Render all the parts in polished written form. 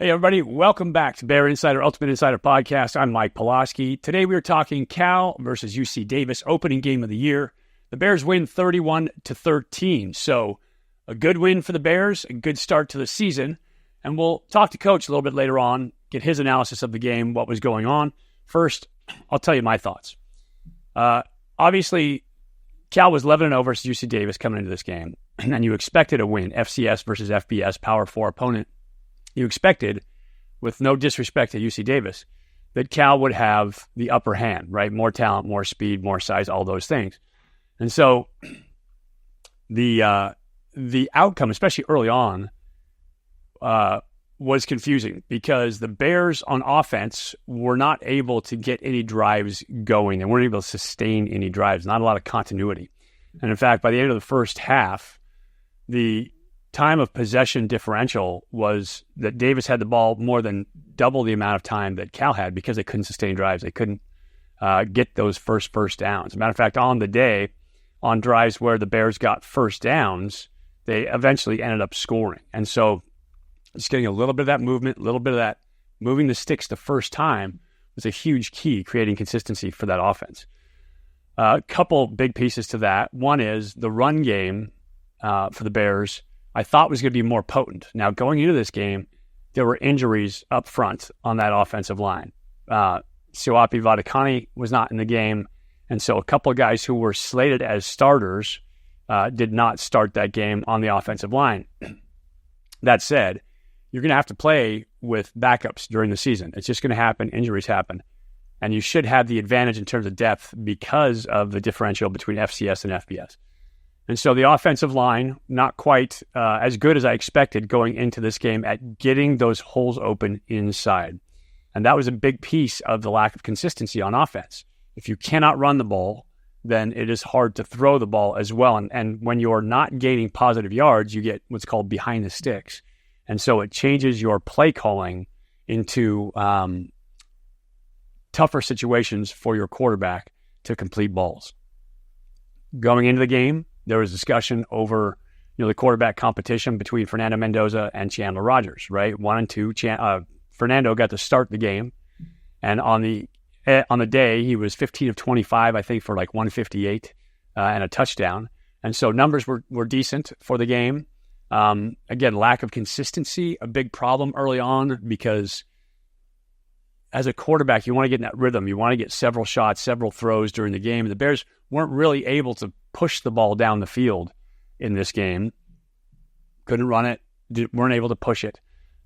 Hey, everybody. Welcome back to Bear Insider, Ultimate Insider Podcast. I'm Mike Pawlawski. Today, we are talking Cal versus UC Davis, opening game of the year. The Bears win 31-13. So, a good win for the Bears, a good start to the season. And we'll talk to Coach a little bit later on, get his analysis of the game, what was going on. First, I'll tell you my thoughts. Obviously, Cal was 11-0 versus UC Davis coming into this game. And you expected a win, FCS versus FBS, Power 4 opponent. You expected, with no disrespect to UC Davis, that Cal would have the upper hand, right? More talent, more speed, more size, all those things. And so the outcome, especially early on, was confusing because the Bears on offense were not able to get any drives going. They weren't able to sustain any drives, not a lot of continuity. And in fact, by the end of the first half, the time of possession differential was that Davis had the ball more than double the amount of time that Cal had because they couldn't sustain drives. They couldn't get those first downs. As a matter of fact, on the day, on drives where the Bears got first downs, they eventually ended up scoring. And so just getting a little bit of that movement, a little bit of that moving the sticks the first time was a huge key, creating consistency for that offense. A couple big pieces to that. One is the run game for the Bears I thought was going to be more potent. Now, going into this game, there were injuries up front on that offensive line. Siwapi Vadakani was not in the game, and so a couple of guys who were slated as starters did not start that game on the offensive line. That said, you're going to have to play with backups during the season. It's just going to happen. Injuries happen. And you should have the advantage in terms of depth because of the differential between FCS and FBS. And so the offensive line, not quite as good as I expected going into this game at getting those holes open inside. And that was a big piece of the lack of consistency on offense. If you cannot run the ball, then it is hard to throw the ball as well. And when you're not gaining positive yards, you get what's called behind the sticks. And so it changes your play calling into tougher situations for your quarterback to complete balls. Going into the game, there was discussion over, the quarterback competition between Fernando Mendoza and Chandler Rogers, right? 1 and 2. Fernando got to start the game, and on the day he was 15 of 25, I think, for like 158 and a touchdown. And so numbers were decent for the game. Again, lack of consistency, a big problem early on because as a quarterback, you want to get in that rhythm. You want to get several shots, several throws during the game. The Bears weren't really able to push the ball down the field in this game. Couldn't run it, weren't able to push it.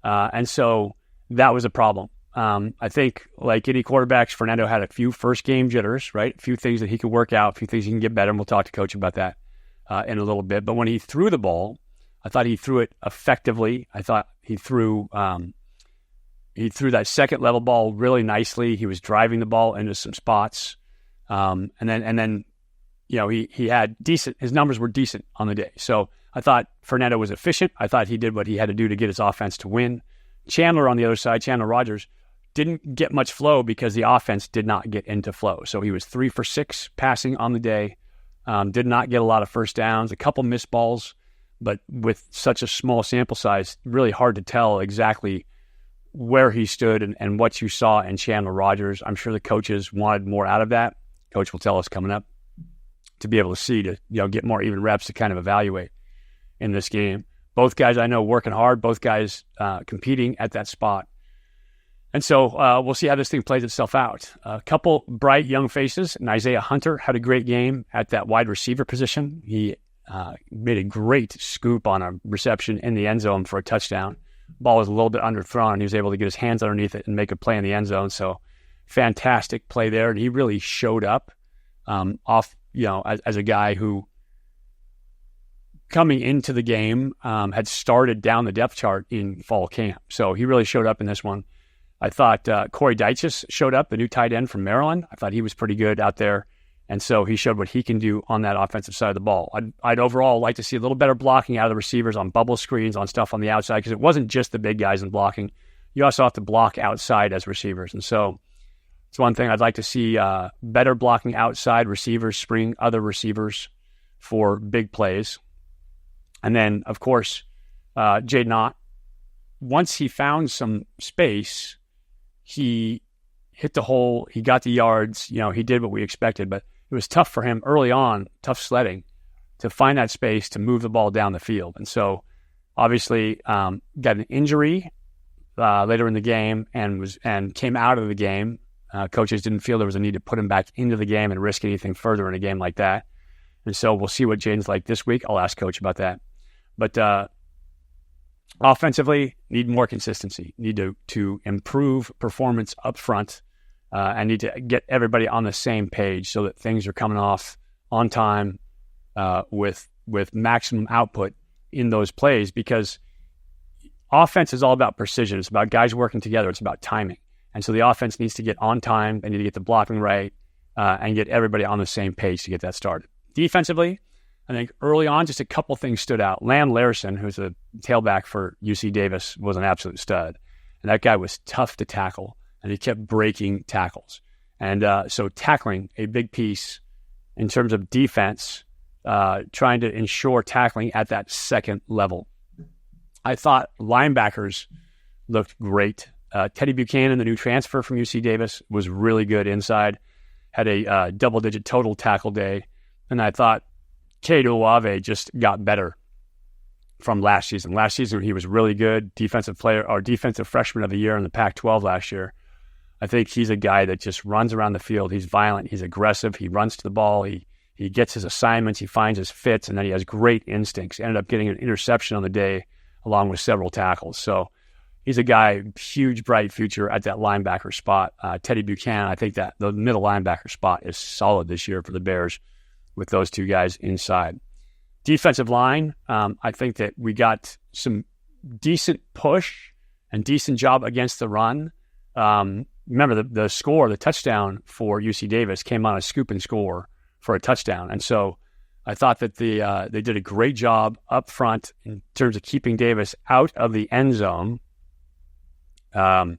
And so that was a problem. I think, like any quarterbacks, Fernando had a few first-game jitters, right? A few things that he could work out, a few things he can get better, and we'll talk to Coach about that in a little bit. But when he threw the ball, I thought he threw it effectively. I thought he threw that second-level ball really nicely. He was driving the ball into some spots. And then he had decent, his numbers were decent on the day. So I thought Fernando was efficient. I thought he did what he had to do to get his offense to win. Chandler on the other side, Chandler Rogers, didn't get much flow because the offense did not get into flow. So he was 3 for 6 passing on the day, did not get a lot of first downs, a couple missed balls, but with such a small sample size, really hard to tell exactly where he stood and what you saw in Chandler Rogers. I'm sure the coaches wanted more out of that. Coach will tell us coming up to be able to see, to get more even reps to kind of evaluate in this game. Both guys I know working hard, both guys competing at that spot. And so we'll see how this thing plays itself out. A couple bright young faces. And Isaiah Hunter had a great game at that wide receiver position. He made a great scoop on a reception in the end zone for a touchdown. Ball was a little bit underthrown, and he was able to get his hands underneath it and make a play in the end zone. So fantastic play there. And he really showed up as a guy who, coming into the game, had started down the depth chart in fall camp. So he really showed up in this one. I thought Corey Dyches showed up, the new tight end from Maryland. I thought he was pretty good out there. And so he showed what he can do on that offensive side of the ball. I'd overall like to see a little better blocking out of the receivers on bubble screens, on stuff on the outside, because it wasn't just the big guys in blocking. You also have to block outside as receivers. And so it's one thing I'd like to see, better blocking outside, receivers spring other receivers for big plays. And then, of course, Jaden Ott once he found some space, he hit the hole, he got the yards, he did what we expected, but it was tough for him early on, tough sledding, to find that space to move the ball down the field. And so obviously got an injury later in the game and came out of the game. Coaches didn't feel there was a need to put him back into the game and risk anything further in a game like that. And so we'll see what Jaden's like this week. I'll ask Coach about that. But offensively, need more consistency. Need to improve performance up front and need to get everybody on the same page so that things are coming off on time with maximum output in those plays, because offense is all about precision. It's about guys working together. It's about timing. And so the offense needs to get on time. They need to get the blocking right and get everybody on the same page to get that started. Defensively, I think early on, just a couple things stood out. Lamb Larson, who's a tailback for UC Davis, was an absolute stud. And that guy was tough to tackle, and he kept breaking tackles. And so tackling, a big piece in terms of defense, trying to ensure tackling at that second level. I thought linebackers looked great. Teddy Buchanan, the new transfer from UC Davis, was really good inside, had a double-digit total tackle day. And I thought Cade Olave just got better from last season. Last season, he was really good, defensive player or defensive freshman of the year in the Pac-12 last year. I think he's a guy that just runs around the field. He's violent. He's aggressive. He runs to the ball. He gets his assignments. He finds his fits, and then he has great instincts. Ended up getting an interception on the day along with several tackles. So he's a guy, huge, bright future at that linebacker spot. Teddy Buchanan, I think that the middle linebacker spot is solid this year for the Bears with those two guys inside. Defensive line, I think that we got some decent push and decent job against the run. Remember, the score, the touchdown for UC Davis came on a scoop and score for a touchdown. And so I thought that they did a great job up front in terms of keeping Davis out of the end zone. And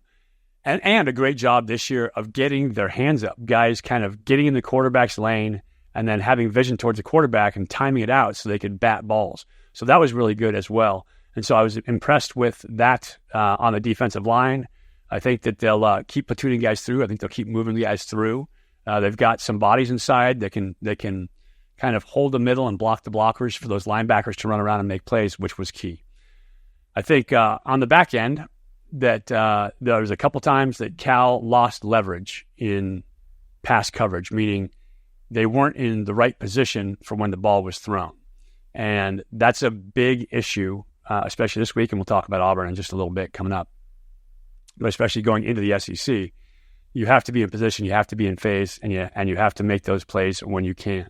a great job this year of getting their hands up, guys kind of getting in the quarterback's lane and then having vision towards the quarterback and timing it out so they could bat balls. So that was really good as well. And so I was impressed with that on the defensive line. I think that they'll keep platooning guys through. I think they'll keep moving the guys through. They've got some bodies inside that can kind of hold the middle and block the blockers for those linebackers to run around and make plays, which was key. I think on the back end that there was a couple times that Cal lost leverage in pass coverage, meaning they weren't in the right position for when the ball was thrown. And that's a big issue, especially this week, and we'll talk about Auburn in just a little bit coming up. But especially going into the SEC, you have to be in position, you have to be in phase, and you have to make those plays when you can.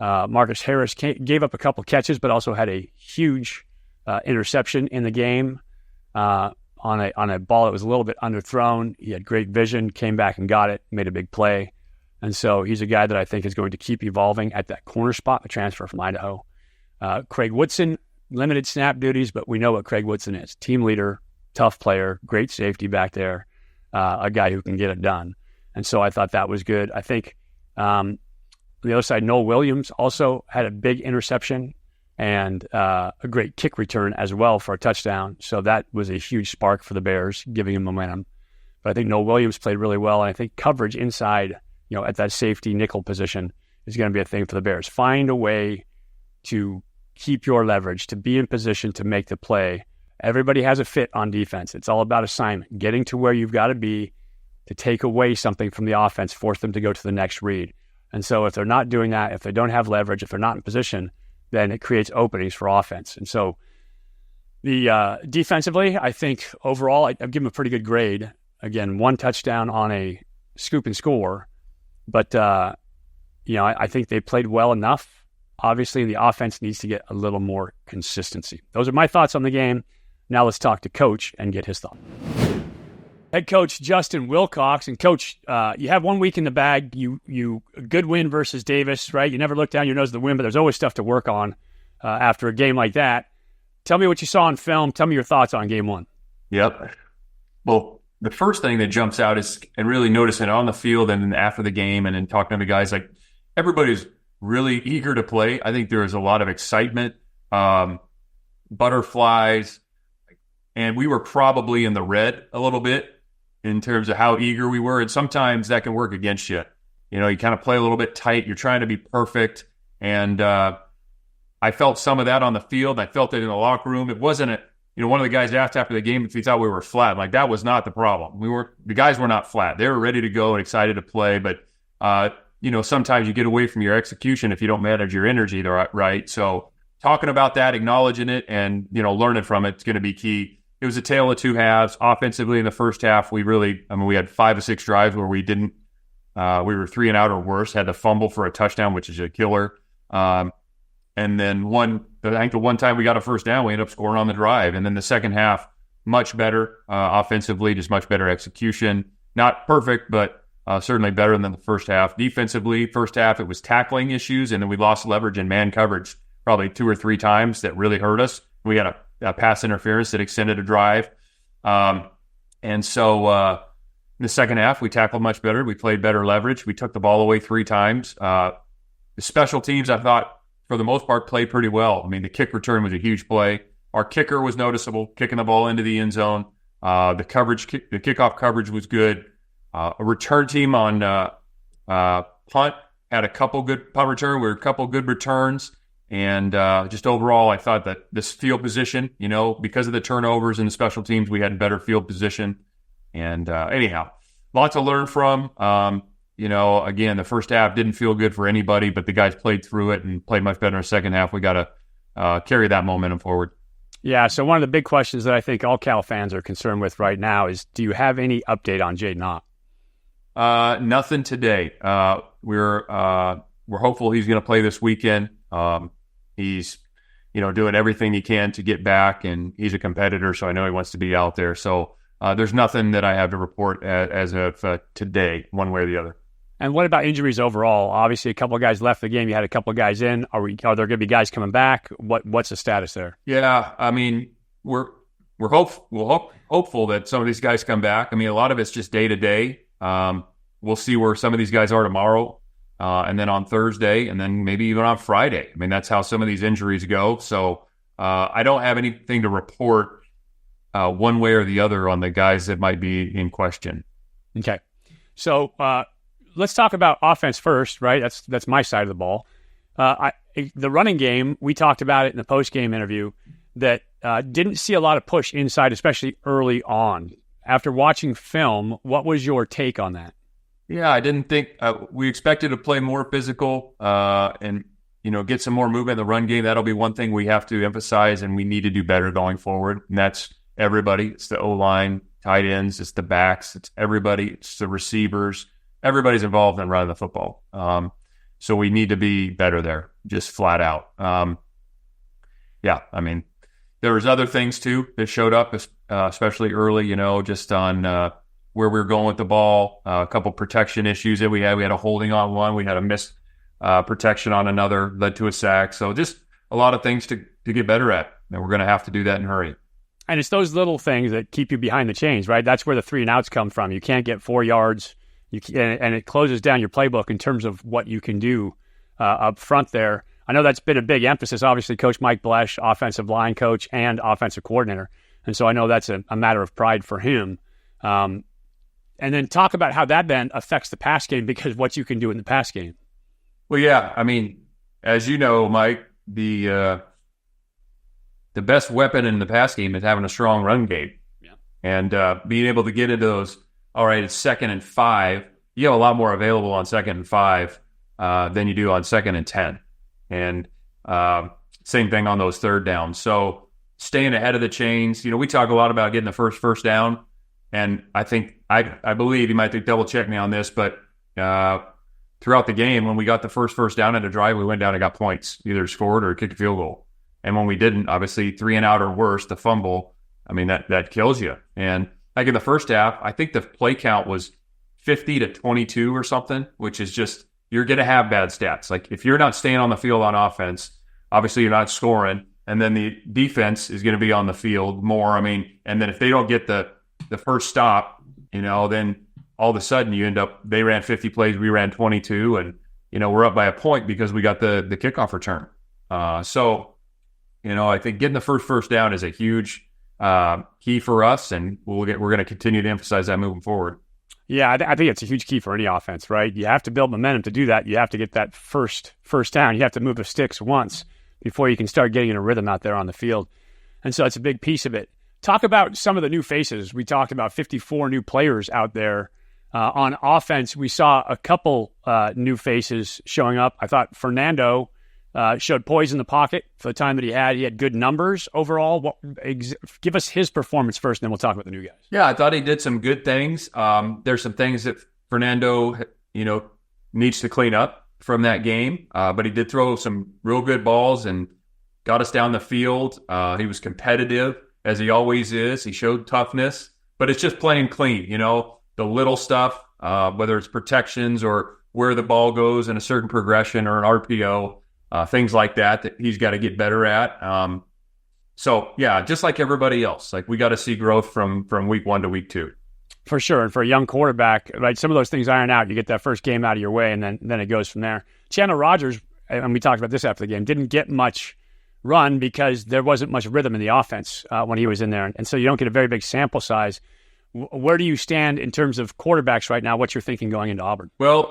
Marcus Harris gave up a couple catches, but also had a huge interception in the game on a ball that was a little bit underthrown. He had great vision, came back and got it, made a big play. And so he's a guy that I think is going to keep evolving at that corner spot, a transfer from Idaho. Craig Woodson, limited snap duties, but we know what Craig Woodson is. Team leader, tough player, great safety back there, a guy who can get it done. And so I thought that was good. I think on the other side, Noel Williams also had a big interception and a great kick return as well for a touchdown. So that was a huge spark for the Bears, giving him momentum. But I think Noel Williams played really well, and I think coverage inside, at that safety nickel position is going to be a thing for the Bears. Find a way to keep your leverage, to be in position to make the play. Everybody has a fit on defense. It's all about assignment, getting to where you've got to be to take away something from the offense, force them to go to the next read. And so if they're not doing that, if they don't have leverage, if they're not in position, then it creates openings for offense. And so the defensively, I think overall, I've given them a pretty good grade. Again, one touchdown on a scoop and score. But, I think they played well enough. Obviously, the offense needs to get a little more consistency. Those are my thoughts on the game. Now let's talk to Coach and get his thoughts. Head coach Justin Wilcox. And Coach, you have 1 week in the bag. You a good win versus Davis, right? You never look down your nose at the win, but there's always stuff to work on after a game like that. Tell me what you saw on film. Tell me your thoughts on game one. Yep. Well, the first thing that jumps out is, and really noticing it on the field and then after the game and then talking to the guys, like everybody's really eager to play. I think there is a lot of excitement, butterflies, and we were probably in the red a little bit in terms of how eager we were. And sometimes that can work against you. You kind of play a little bit tight. You're trying to be perfect. And I felt some of that on the field. I felt it in the locker room. It wasn't one of the guys asked after the game if he thought we were flat. Like, that was not the problem. The guys were not flat. They were ready to go and excited to play. But, sometimes you get away from your execution if you don't manage your energy right. So talking about that, acknowledging it, and, learning from it is going to be key. It was a tale of two halves. Offensively, in the first half, we had 5 or 6 drives where we didn't, we were 3 and out or worse, had to fumble for a touchdown, which is a killer. And then I think the one time we got a first down, we ended up scoring on the drive. And then the second half, much better offensively, just much better execution. Not perfect, but certainly better than the first half. Defensively, first half, it was tackling issues, and then we lost leverage in man coverage probably 2 or 3 times that really hurt us. We had a pass interference that extended a drive. And so in the second half, we tackled much better. We played better leverage. We took the ball away 3 times. The special teams, I thought, for the most part, played pretty well. I mean, the kick return was a huge play. Our kicker was noticeable, kicking the ball into the end zone. The kickoff coverage was good. A return team on punt had a couple good punt return. We were a couple good returns. And just overall, I thought that this field position, because of the turnovers and the special teams, we had better field position. And anyhow, lots to learn from. Again, the first half didn't feel good for anybody, but the guys played through it and played much better in the second half. We got to carry that momentum forward. Yeah, so one of the big questions that I think all Cal fans are concerned with right now is, do you have any update on Jaden Ott? Nothing today. We're hopeful he's going to play this weekend. He's, doing everything he can to get back, and he's a competitor, so I know he wants to be out there. So there's nothing that I have to report as of today, one way or the other. And what about injuries overall? Obviously, a couple of guys left the game. You had a couple of guys in. Are there going to be guys coming back? What's the status there? Yeah, I mean, we're hopeful that some of these guys come back. I mean, a lot of it's just day to day. We'll see where some of these guys are tomorrow. And then on Thursday, and then maybe even on Friday. I mean, that's how some of these injuries go. So I don't have anything to report one way or the other on the guys that might be in question. Okay. So let's talk about offense first, right? That's my side of the ball. The running game, we talked about it in the post-game interview, that didn't see a lot of push inside, especially early on. After watching film, what was your take on that? Yeah, I didn't think we expected to play more physical and get some more movement in the run game. That'll be one thing we have to emphasize, and we need to do better going forward. And that's everybody. It's the O-line, tight ends, it's the backs, it's everybody, it's the receivers. Everybody's involved in running the football. So we need to be better there, just flat out. Yeah, I mean, there was other things too that showed up, especially early, just on where we were going with the ball, a couple protection issues that we had. We had a holding on one. We had a missed protection on another, led to a sack. So just a lot of things to get better at. And we're going to have to do that in a hurry. And it's those little things that keep you behind the chains, right? That's where the 3 and outs come from. You can't get 4 yards, and it closes down your playbook in terms of what you can do up front there. I know that's been a big emphasis. Obviously, Coach Mike Blesh, offensive line coach and offensive coordinator. And so I know that's a matter of pride for him. And then talk about how that then affects the pass game, because what you can do in the pass game. Well, yeah. I mean, as you know, Mike, the best weapon in the pass game is having a strong run game. Yeah. And being able to get into those, all right, it's 2nd and 5. You have a lot more available on 2nd and 5 than you do on 2nd and 10. And same thing on those 3rd downs. So staying ahead of the chains. We talk a lot about getting the first down. And I think, I believe, you might double check me on this, but throughout the game, when we got the first down at a drive, we went down and got points, either scored or kicked a field goal. And when we didn't, obviously 3 and out or worse, the fumble, I mean, that kills you. And like in the first half, I think the play count was 50 to 22 or something, which is just, you're going to have bad stats. Like if you're not staying on the field on offense, obviously you're not scoring. And then the defense is going to be on the field more. I mean, and then if they don't get the first stop, then all of a sudden they ran 50 plays, we ran 22, and, we're up by a point because we got the kickoff return. So, I think getting the first down is a huge key for us, and we're going to continue to emphasize that moving forward. Yeah, I think it's a huge key for any offense, right? You have to build momentum to do that. You have to get that first down. You have to move the sticks once before you can start getting in a rhythm out there on the field. And so it's a big piece of it. Talk about some of the new faces. We talked about 54 new players out there. On offense, we saw a couple new faces showing up. I thought Fernando showed poise in the pocket for the time that he had. He had good numbers overall. Give us his performance first, and then we'll talk about the new guys. Yeah, I thought he did some good things. There's some things that Fernando, needs to clean up from that game, but he did throw some real good balls and got us down the field. He was competitive, as he always is. He showed toughness, but it's just playing clean, the little stuff, whether it's protections or where the ball goes in a certain progression or an RPO. Things like that he's got to get better at. So, yeah, just like everybody else, like we got to see growth from week 1 to week 2. For sure. And for a young quarterback, right, some of those things iron out. You get that first game out of your way, and then it goes from there. Chandler Rogers, and we talked about this after the game, didn't get much run because there wasn't much rhythm in the offense when he was in there. And so you don't get a very big sample size. Where do you stand in terms of quarterbacks right now? What's your thinking going into Auburn? Well,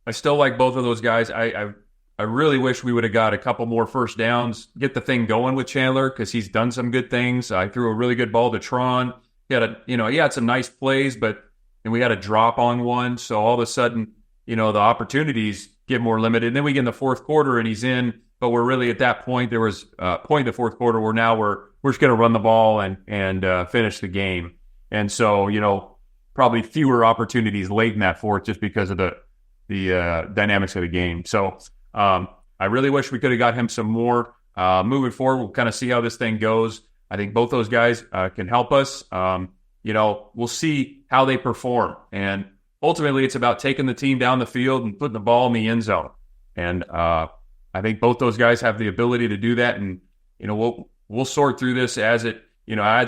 I still like both of those guys. I really wish we would have got a couple more first downs, get the thing going with Chandler, because he's done some good things. I threw a really good ball to Tron. He had some nice plays, and we had a drop on one. So all of a sudden, the opportunities get more limited. And then we get in the fourth quarter and he's in, but we're really at that point. There was a point in the fourth quarter where now we're just going to run the ball and finish the game. And so, probably fewer opportunities late in that fourth just because of the dynamics of the game. So, I really wish we could have got him some more. Moving forward, we'll kind of see how this thing goes. I think both those guys can help us. We'll see how they perform. And ultimately, it's about taking the team down the field and putting the ball in the end zone. And I think both those guys have the ability to do that. And, we'll sort through this as it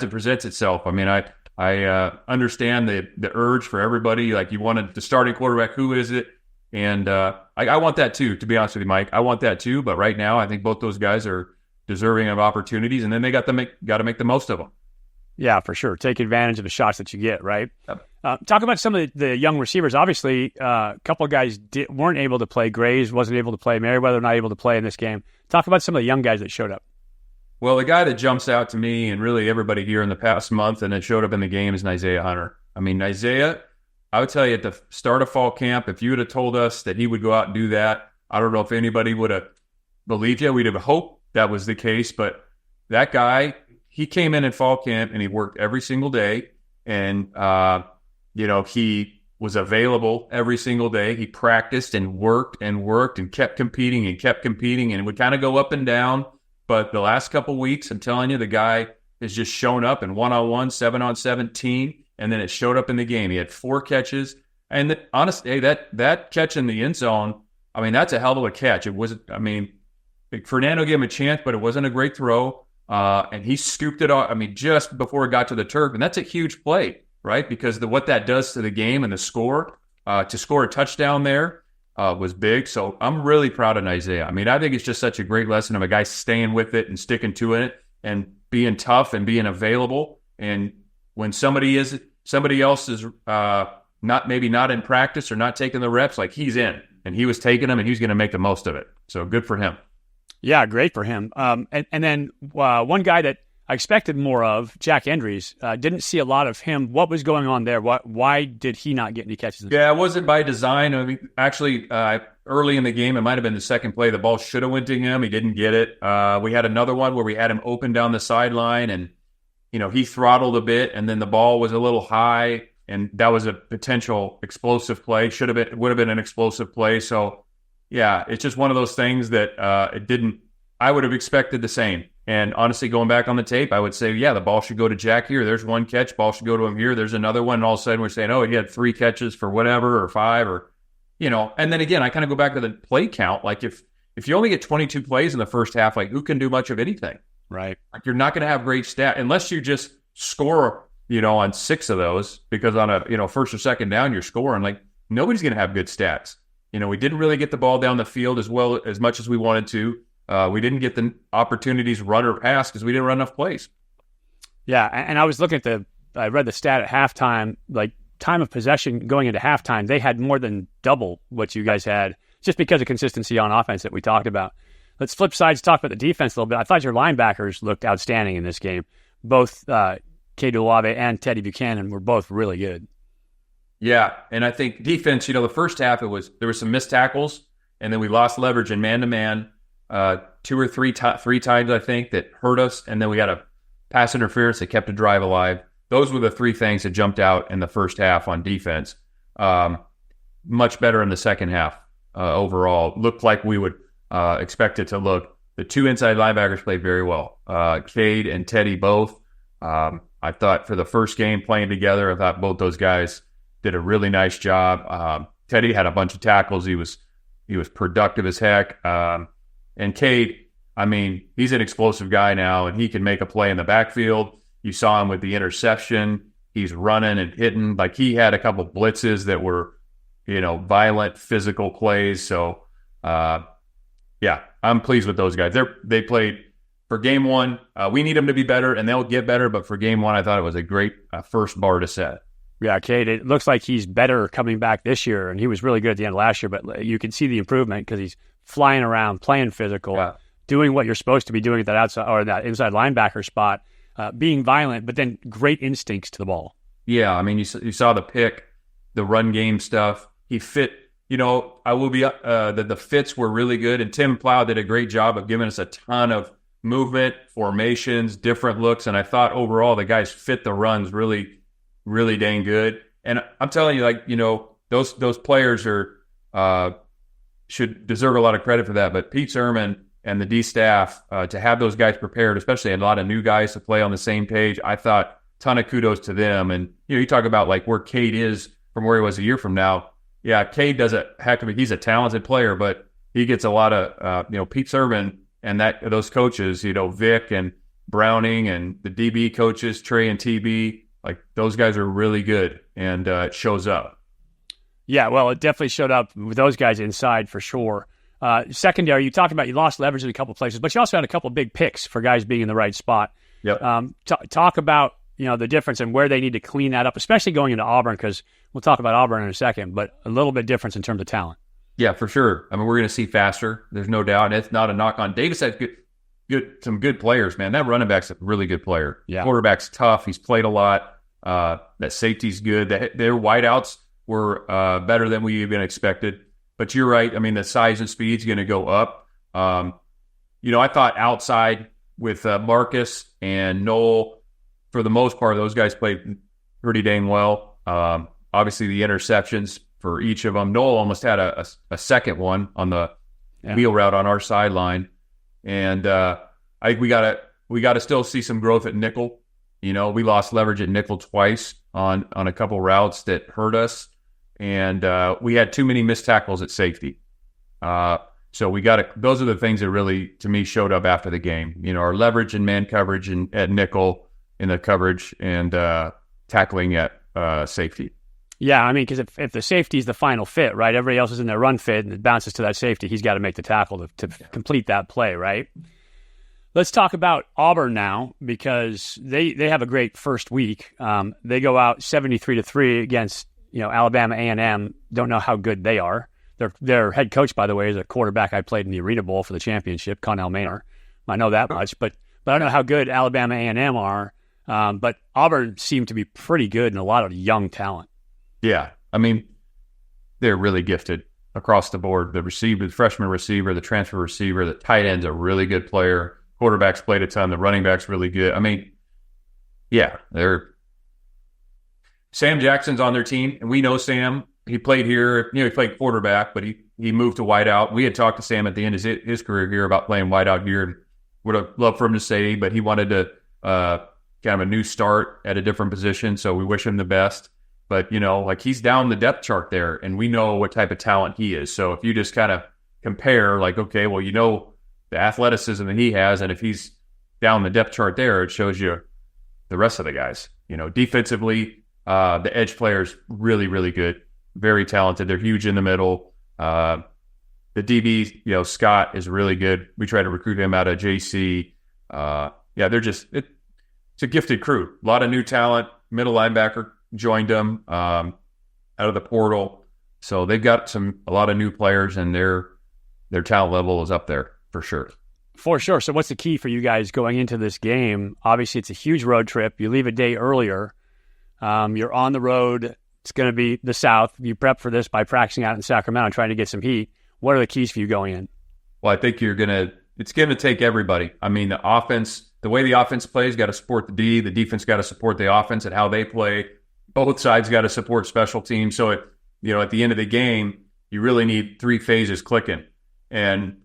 presents itself. I mean, I understand the urge for everybody. Like, you wanted the starting quarterback. Who is it? And I want that too, to be honest with you, Mike. I want that too. But right now, I think both those guys are deserving of opportunities, and then they got to make the most of them. Yeah, for sure. Take advantage of the shots that you get, right? Yep. Talk about some of the young receivers. Obviously, a couple of guys weren't able to play. Graves wasn't able to play. Merriweather not able to play in this game. Talk about some of the young guys that showed up. Well, the guy that jumps out to me and really everybody here in the past month and that showed up in the game is Isaiah Hunter. I mean, Isaiah, I would tell you at the start of fall camp, if you would have told us that he would go out and do that, I don't know if anybody would have believed you. We'd have hoped that was the case. But that guy, he came in fall camp and he worked every single day. And, he was available every single day. He practiced and worked and kept competing and it would kind of go up and down. But the last couple weeks, I'm telling you, the guy has just shown up in 1-on-1, 7-on-17. And then it showed up in the game. He had 4 catches. And honestly, that catch in the end zone, I mean, that's a hell of a catch. It wasn't, Fernando gave him a chance, but it wasn't a great throw. And he scooped it off, just before it got to the turf. And that's a huge play, right? Because what that does to the game and the score, to score a touchdown there was big. So I'm really proud of Isaiah. I think it's just such a great lesson of a guy staying with it and sticking to it and being tough and being available. And when somebody else is not in practice or not taking the reps, like he's in and he was taking them and he's going to make the most of it. So good for him. Yeah, great for him. And then one guy that I expected more of, Jack Endries, didn't see a lot of him. What was going on there? Why did he not get any catches? Yeah, it wasn't by design. Actually, early in the game, it might have been the second play. The ball should have went to him. He didn't get it. We had another one where we had him open down the sideline and he throttled a bit, and then the ball was a little high, and that was a potential explosive play. Would have been an explosive play. So, yeah, it's just one of those things that it didn't. I would have expected the same. And honestly, going back on the tape, I would say, yeah, the ball should go to Jack here. There's one catch. Ball should go to him here. There's another one. And all of a sudden, we're saying, oh, he had 3 catches for whatever or 5 or, And then again, I kind of go back to the play count. Like if you only get 22 plays in the first half, like who can do much of anything? Right. Like you're not going to have great stat unless you just score, on 6 of those, because on a, first or second down, you're scoring. Like nobody's going to have good stats. We didn't really get the ball down the field as much as we wanted to. We didn't get the opportunities run or pass because we didn't run enough plays. Yeah, and I was looking at I read the stat at halftime, like time of possession going into halftime, they had more than double what you guys had just because of consistency on offense that we talked about. Let's flip sides, talk about the defense a little bit. I thought your linebackers looked outstanding in this game. Both Cade Olave and Teddy Buchanan were both really good. Yeah, and I think defense, the first half there were some missed tackles, and then we lost leverage in man-to-man two or three times, I think, that hurt us, and then we got a pass interference that kept a drive alive. Those were the three things that jumped out in the first half on defense. Much better in the second half overall. Looked like we would expect it to look. The two inside linebackers played very well. Cade and Teddy both. I thought for the first game playing together, I thought both those guys did a really nice job. Teddy had a bunch of tackles. He was productive as heck. And Cade, I mean, he's an explosive guy now, and he can make a play in the backfield. You saw him with the interception. He's running and hitting. Like, he had a couple blitzes that were, violent, physical plays. So, yeah, I'm pleased with those guys. They played for game one. We need them to be better, and they'll get better. But for game one, I thought it was a great first bar to set. Yeah, Cade, it looks like he's better coming back this year, and he was really good at the end of last year, but you can see the improvement because he's flying around, playing physical, doing what you're supposed to be doing at that outside or that inside linebacker spot, being violent, but then great instincts to the ball. Yeah, I mean, you saw the pick, the run game stuff. He fit, I will be, the fits were really good, and Tim Plow did a great job of giving us a ton of movement, formations, different looks, and I thought overall the guys fit the runs really, really dang good. And I'm telling you, those players should deserve a lot of credit for that. But Pete Sermon and the D staff to have those guys prepared, especially a lot of new guys to play on the same page, I thought ton of kudos to them. And you talk about like where Cade is from where he was a year from now. Yeah, Cade does a heck of a. He's a talented player, but he gets a lot of Pete Sermon and those coaches, Vic and Browning and the DB coaches, Trey and TB. Like, those guys are really good, and it shows up. Yeah, well, it definitely showed up with those guys inside for sure. Secondary, you talked about you lost leverage in a couple of places, but you also had a couple of big picks for guys being in the right spot. Yep. Talk about the difference and where they need to clean that up, especially going into Auburn, because we'll talk about Auburn in a second, but a little bit difference in terms of talent. Yeah, for sure. I mean, we're going to see faster. There's no doubt, and it's not a knock on Davis. Had some good players, man. That running back's a really good player. Yeah. Quarterback's tough. He's played a lot. That safety's good. Their wideouts were better than we even expected. But you're right. I mean, the size and speed's going to go up. I thought outside with Marcus and Noel, for the most part, those guys played pretty dang well. Obviously, the interceptions for each of them. Noel almost had a second one on the wheel route on our sideline. And I think we got to still see some growth at nickel. We lost leverage at nickel twice on a couple routes that hurt us, and we had too many missed tackles at safety. So we got to. Those are the things that really, to me, showed up after the game. Our leverage and man coverage and at nickel in the coverage and tackling at safety. Yeah, I mean, because if the safety is the final fit, right? Everybody else is in their run fit, and it bounces to that safety. He's got to make the tackle to complete that play, right? Let's talk about Auburn now, because they have a great first week. They go out 73-3 against Alabama A&M. Don't know how good they are. Their head coach, by the way, is a quarterback I played in the Arena Bowl for the championship, Connell Maynor. I know that much, but I don't know how good Alabama A&M are. But Auburn seemed to be pretty good and a lot of young talent. Yeah, I mean, they're really gifted across the board. The freshman receiver, the transfer receiver, the tight end's a really good player. Quarterbacks played a ton. The running back's really good. I mean, yeah, Sam Jackson's on their team, and we know Sam. He played here. He played quarterback, but he moved to wideout. We had talked to Sam at the end of his career here about playing wideout here, and would have loved for him to stay, but he wanted to kind of a new start at a different position. So we wish him the best. But he's down the depth chart there, and we know what type of talent he is. So if you just kind of compare, okay, well, the athleticism that he has, and if he's down the depth chart there, it shows you the rest of the guys. Defensively, the edge players really, really good, very talented. They're huge in the middle. The DB, Scott is really good. We tried to recruit him out of JC. They're just it's a gifted crew. A lot of new talent. Middle linebacker joined them out of the portal. So they've got a lot of new players, and their talent level is up there for sure. For sure. So what's the key for you guys going into this game? Obviously, it's a huge road trip. You leave a day earlier. You're on the road. It's going to be the South. You prep for this by practicing out in Sacramento and trying to get some heat. What are the keys for you going in? Well, I think it's going to take everybody. I mean, the way the offense plays, got to support the D. The defense got to support the offense and how they play. Both sides got to support special teams. So, at the end of the game, you really need three phases clicking. And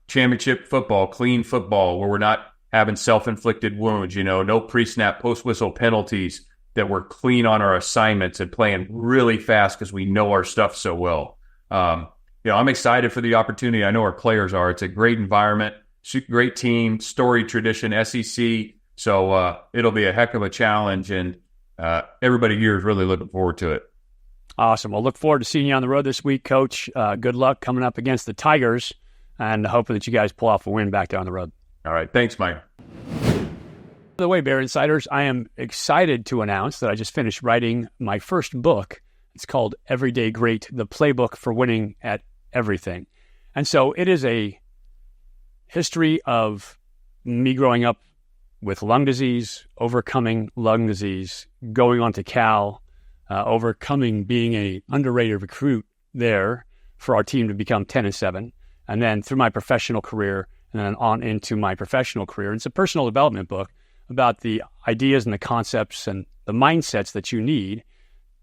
championship football, clean football, where we're not having self-inflicted wounds, no pre-snap, post-whistle penalties, that we're clean on our assignments and playing really fast because we know our stuff so well. I'm excited for the opportunity. I know our players are. It's a great environment, great team, storied tradition, SEC. So it'll be a heck of a challenge, and everybody here is really looking forward to it. Awesome. Well, look forward to seeing you on the road this week, Coach. Good luck coming up against the Tigers, and hoping that you guys pull off a win back there on the road. All right. Thanks, Mike. By the way, Bear Insiders, I am excited to announce that I just finished writing my first book. It's called Everyday Great, the Playbook for Winning at Everything. And so it is a history of me growing up with lung disease, overcoming lung disease, going on to Cal, overcoming being an underrated recruit there for our team to become 10-7, and then through my professional career and then on into my professional career. It's a personal development book about the ideas and the concepts and the mindsets that you need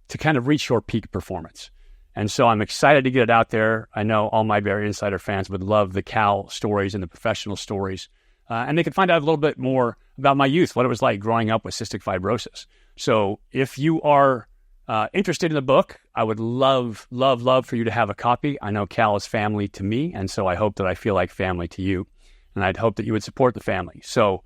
to kind of reach your peak performance. And so I'm excited to get it out there. I know all my Bear Insider fans would love the Cal stories and the professional stories. And they can find out a little bit more about my youth, what it was like growing up with cystic fibrosis. So if you are interested in the book, I would love, love, love for you to have a copy. I know Cal is family to me, and so I hope that I feel like family to you. And I'd hope that you would support the family. So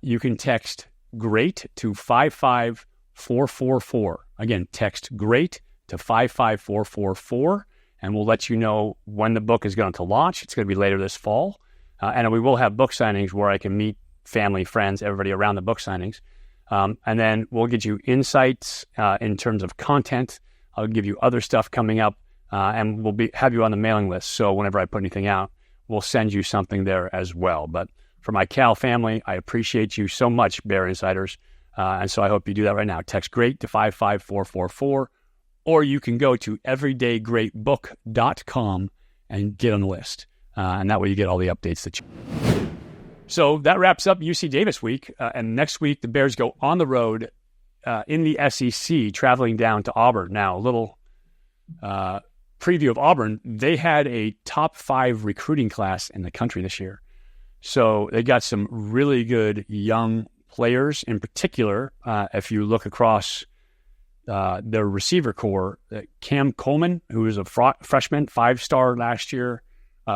you can text GREAT to 55444. Again, text GREAT to 55444, and we'll let you know when the book is going to launch. It's going to be later this fall. And we will have book signings where I can meet family, friends, everybody around the book signings. And then we'll get you insights in terms of content. I'll give you other stuff coming up, and we'll have you on the mailing list. So whenever I put anything out, we'll send you something there as well. But for my Cal family, I appreciate you so much, Bear Insiders. And so I hope you do that right now. Text GREAT to 55444, or you can go to everydaygreatbook.com and get on the list. And that way you get all the updates that you... So that wraps up UC Davis week. And next week, the Bears go on the road in the SEC, traveling down to Auburn. Now, a little preview of Auburn. They had a top 5 recruiting class in the country this year. So they got some really good young players. In particular, if you look across their receiver core, Cam Coleman, who was a freshman, 5-star last year,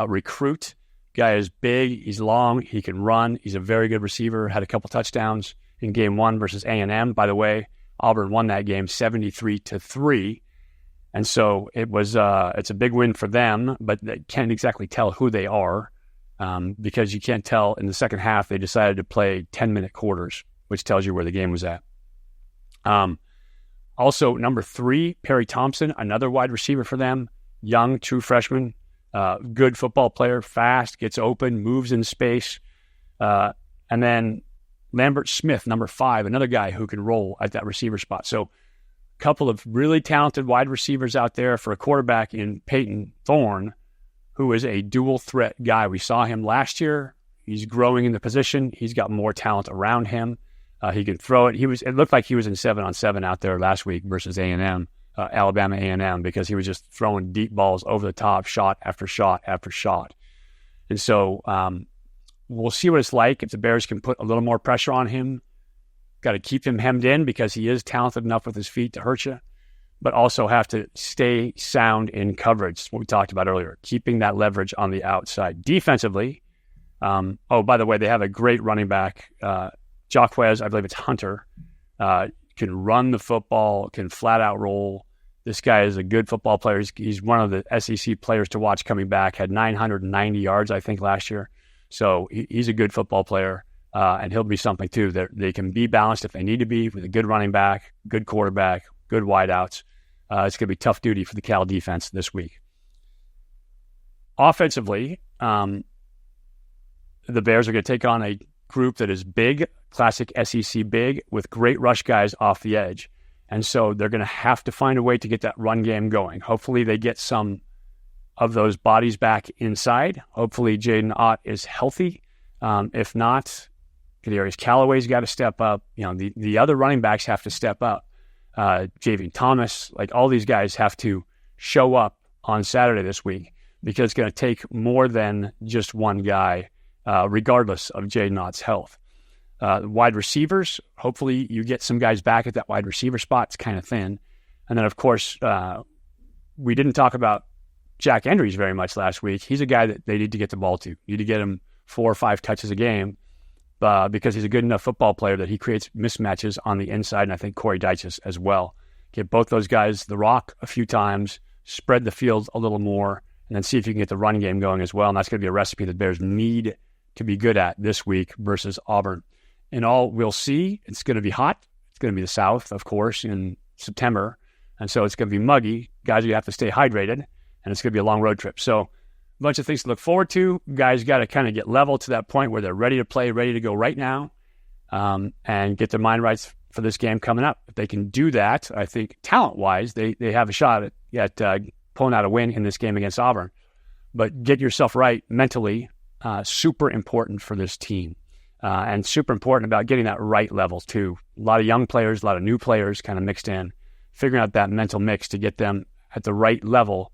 recruit. Guy is big, he's long, he can run, he's a very good receiver, had a couple touchdowns in game 1 versus A&M. By the way, Auburn won that game 73-3. And so it's a big win for them, but they can't exactly tell who they are because you can't tell. In the second half, they decided to play 10-minute quarters, which tells you where the game was at. Also, number 3, Perry Thompson, another wide receiver for them, young, true freshman. Good football player, fast, gets open, moves in space. And then Lambert Smith, number 5, another guy who can roll at that receiver spot. So a couple of really talented wide receivers out there for a quarterback in Peyton Thorne, who is a dual threat guy. We saw him last year. He's growing in the position. He's got more talent around him. He can throw it. It looked like he was in 7-on-7 out there last week versus A&M. Alabama A&M, because he was just throwing deep balls over the top, shot after shot after shot. And so we'll see what it's like if the Bears can put a little more pressure on him. Got to keep him hemmed in because he is talented enough with his feet to hurt you, but also have to stay sound in coverage, what we talked about earlier, keeping that leverage on the outside. Defensively, by the way, they have a great running back, Jaquez, I believe it's Hunter, can run the football, can flat out roll. This guy is a good football player. He's one of the SEC players to watch coming back. Had 990 yards, I think, last year. So he's a good football player. and he'll be something too. They can be balanced if they need to be with a good running back, good quarterback, good wideouts. It's going to be tough duty for the Cal defense this week. Offensively, the Bears are going to take on a group that is big, classic SEC big, with great rush guys off the edge. And so they're going to have to find a way to get that run game going. Hopefully they get some of those bodies back inside. Hopefully Jaden Ott is healthy. If not, Kadarius Callaway's got to step up. The other running backs have to step up. Javian Thomas, like all these guys have to show up on Saturday this week, because it's going to take more than just one guy, regardless of Jaden Ott's health. Wide receivers, hopefully you get some guys back at that wide receiver spot. It's kind of thin. And then, of course, we didn't talk about Jack Andrews very much last week. He's a guy that they need to get the ball to. You need to get him 4 or 5 touches a game because he's a good enough football player that he creates mismatches on the inside, and I think Corey Dyches as well. Get both those guys the rock a few times, spread the field a little more, and then see if you can get the run game going as well. And that's going to be a recipe that Bears need to be good at this week versus Auburn. In all, we'll see. It's going to be hot. It's going to be the South, of course, in September. And so it's going to be muggy. Guys, you have to stay hydrated, and it's going to be a long road trip. So a bunch of things to look forward to. Guys got to kind of get level to that point where they're ready to play, ready to go right now, and get their mind right for this game coming up. If they can do that, I think talent-wise, they have a shot at pulling out a win in this game against Auburn. But get yourself right mentally, super important for this team. And super important about getting that right level too. A lot of young players, a lot of new players kind of mixed in. Figuring out that mental mix to get them at the right level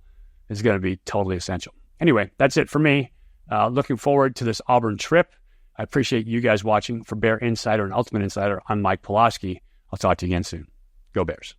is going to be totally essential. Anyway, that's it for me. Looking forward to this Auburn trip. I appreciate you guys watching. For Bear Insider and Ultimate Insider, I'm Mike Pawlawski. I'll talk to you again soon. Go Bears.